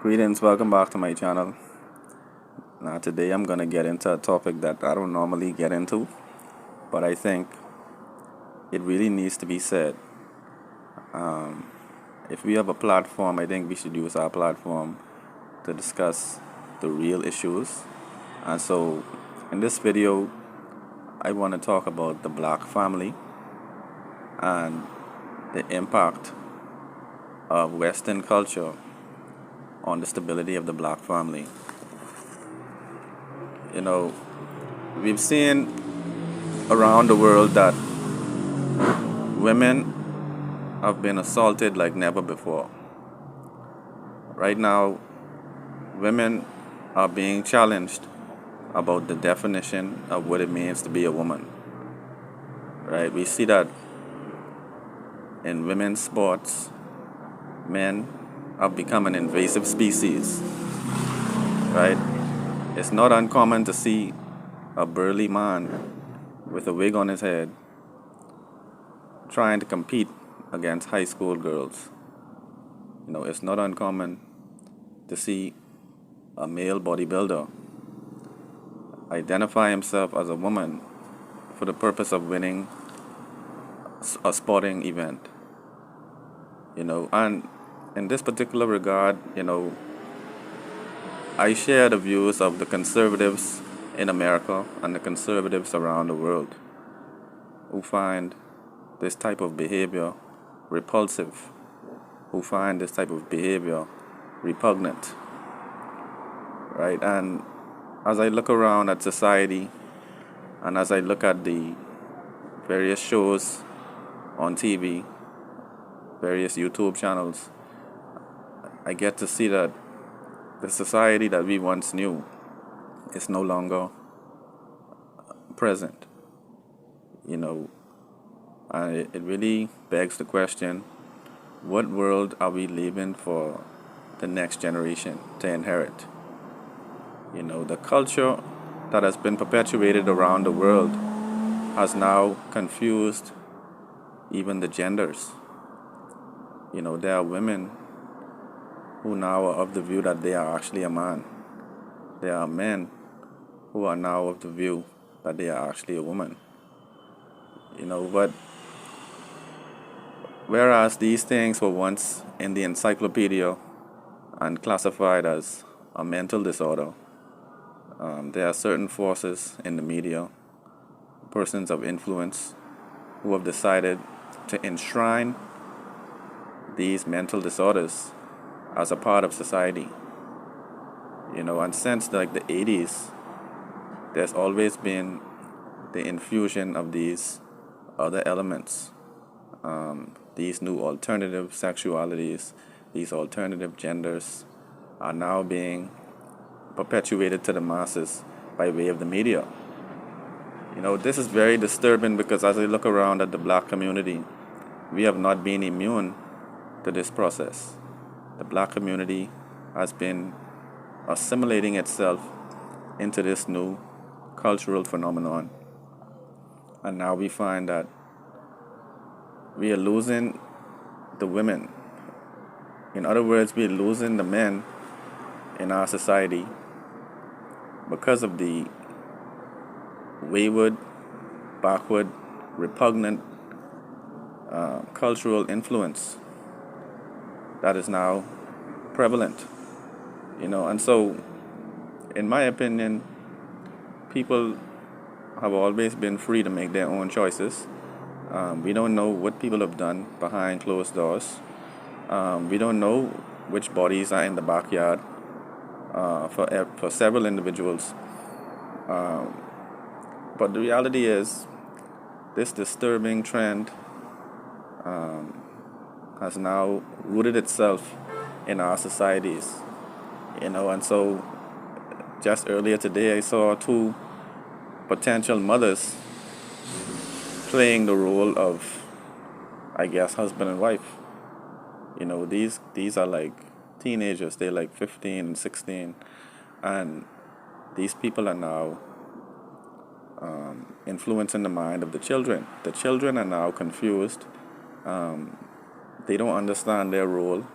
Greetings, welcome back to my channel. Now, today I'm gonna get into a topic that I don't normally get into, but I think it really needs to be said. If we have a platform, I think we should use our platform to discuss the real issues. And so, in this video, I want to talk about the black family and the impact of Western culture on the stability of the black family. You know, we've seen around the world that women have been assaulted like never before. Right now, women are being challenged about the definition of what it means to be a woman. Right? We see that in women's sports, men have become an invasive species. Right? It's not uncommon to see a burly man with a wig on his head trying to compete against high school girls. It's not uncommon to see a male bodybuilder identify himself as a woman for the purpose of winning a sporting event. And in this particular regard, I share the views of the conservatives in America and the conservatives around the world who find this type of behavior repulsive, who find this type of behavior repugnant, right? And as I look around at society and as I look at the various shows on TV, various YouTube channels, I get to see that the society that we once knew is no longer present. And it really begs the question, what world are we leaving for the next generation to inherit? The culture that has been perpetuated around the world has now confused even the genders. There are women who now are of the view that they are actually a man. There are men who are now of the view that they are actually a woman. But whereas these things were once in the encyclopedia and classified as a mental disorder, there are certain forces in the media, persons of influence, who have decided to enshrine these mental disorders as a part of society. And since like the 80s, there's always been the infusion of these other elements, these new alternative sexualities, these alternative genders are now being perpetuated to the masses by way of the media. This is very disturbing because as I look around at the black community, we have not been immune to this process. The black community has been assimilating itself into this new cultural phenomenon. And now we find that we are losing the women. In other words, we are losing the men in our society because of the wayward, backward, repugnant cultural influence that is now prevalent. And so, in my opinion, people have always been free to make their own choices. We don't know what people have done behind closed doors. We don't know which bodies are in the backyard for several individuals. But the reality is, this disturbing trend has now rooted itself in our societies. And so just earlier today, I saw two potential mothers playing the role of, I guess, husband and wife. These are like teenagers. They're like 15 and 16. And these people are now influencing the mind of the children. The children are now confused. They don't understand their role.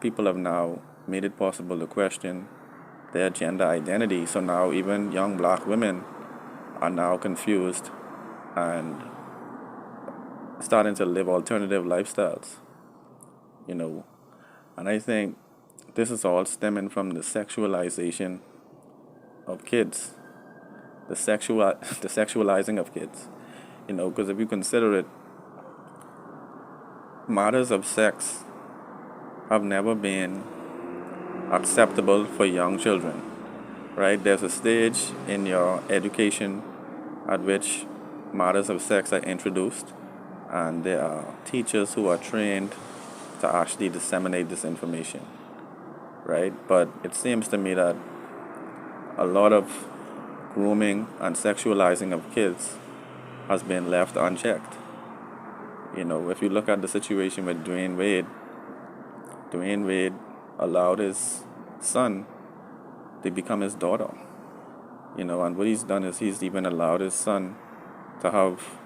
People have now made it possible to question their gender identity. So now even young black women are now confused and starting to live alternative lifestyles, you know. And I think this is all stemming from the sexualization of kids, the sexualizing of kids, because if you consider it, matters of sex have never been acceptable for young children, right? There's a stage in your education at which matters of sex are introduced, and there are teachers who are trained to actually disseminate this information, right? But it seems to me that a lot of grooming and sexualizing of kids has been left unchecked. If you look at the situation with Dwayne Wade allowed his son to become his daughter, and what he's done is he's even allowed his son to have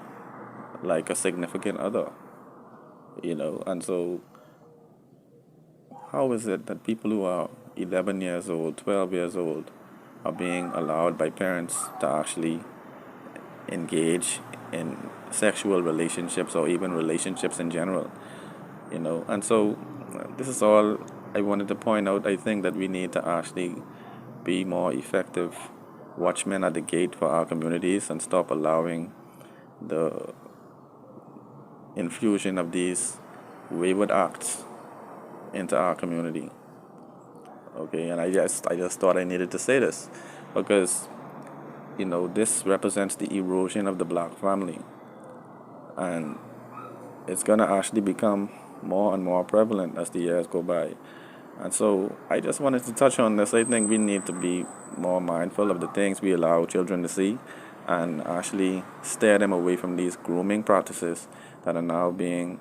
like a significant other, and so how is it that people who are 11 years old, 12 years old, are being allowed by parents to actually engage in sexual relationships or even relationships in general, And so this is all I wanted to point out. I think that we need to actually be more effective watchmen at the gate for our communities and stop allowing the infusion of these wayward acts into our community. Okay, and I just thought I needed to say this because this represents the erosion of the black family, and it's gonna actually become more and more prevalent as the years go by. And so I just wanted to touch on this. I think we need to be more mindful of the things we allow children to see and actually steer them away from these grooming practices that are now being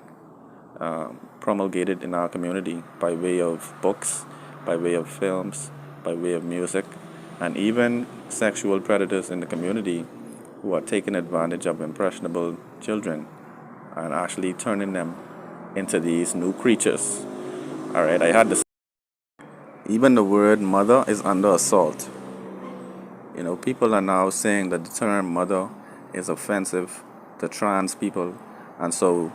promulgated in our community by way of books, by way of films, by way of music, and even sexual predators in the community who are taking advantage of impressionable children and actually turning them into these new creatures. All right, I had this. Even the word mother is under assault. People are now saying that the term mother is offensive to trans people, and so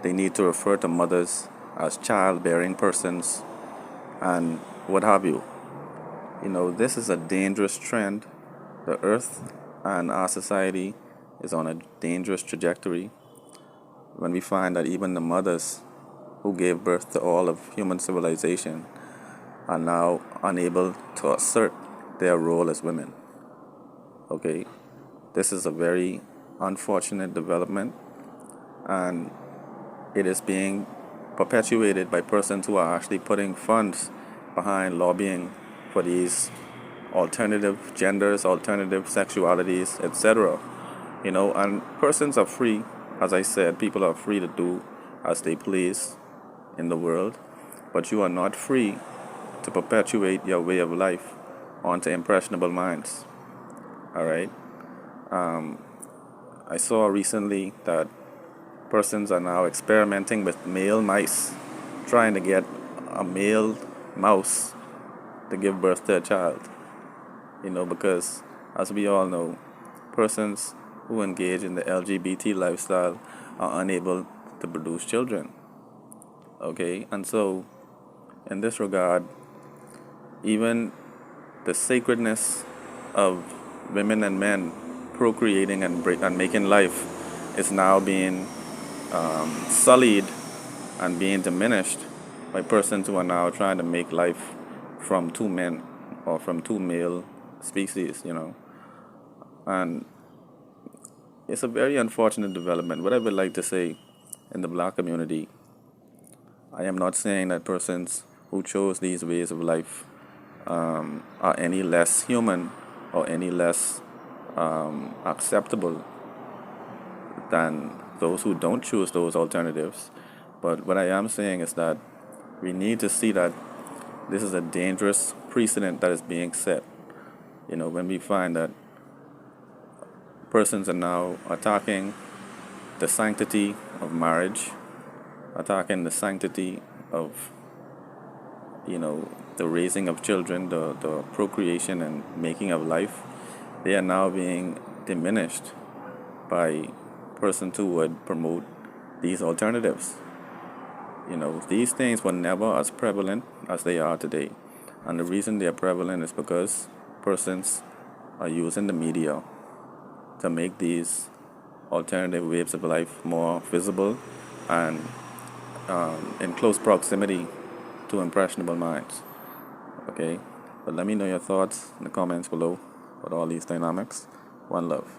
they need to refer to mothers as childbearing persons and what have you. This is a dangerous trend. The earth and our society is on a dangerous trajectory when we find that even the mothers who gave birth to all of human civilization are now unable to assert their role as women. Okay, this is a very unfortunate development, and it is being perpetuated by persons who are actually putting funds behind lobbying for these alternative genders, alternative sexualities, etc. And persons are free, as I said, people are free to do as they please in the world, but you are not free to perpetuate your way of life onto impressionable minds. All right. I saw recently that persons are now experimenting with male mice, trying to get a male mouse to give birth to a child. Because as we all know, persons who engage in the LGBT lifestyle are unable to produce children. Okay, and so in this regard, even the sacredness of women and men procreating and making life is now being sullied and being diminished by persons who are now trying to make life from two men or from two male species, And it's a very unfortunate development. What I would like to say in the black community, I am not saying that persons who chose these ways of life are any less human or any less acceptable than those who don't choose those alternatives. But what I am saying is that we need to see that this is a dangerous precedent that is being set. When we find that persons are now attacking the sanctity of marriage, attacking the sanctity of the raising of children, the procreation and making of life, they are now being diminished by persons who would promote these alternatives. These things were never as prevalent as they are today. And the reason they are prevalent is because persons are using the media to make these alternative ways of life more visible and in close proximity to impressionable minds. Okay? But let me know your thoughts in the comments below about all these dynamics. One love.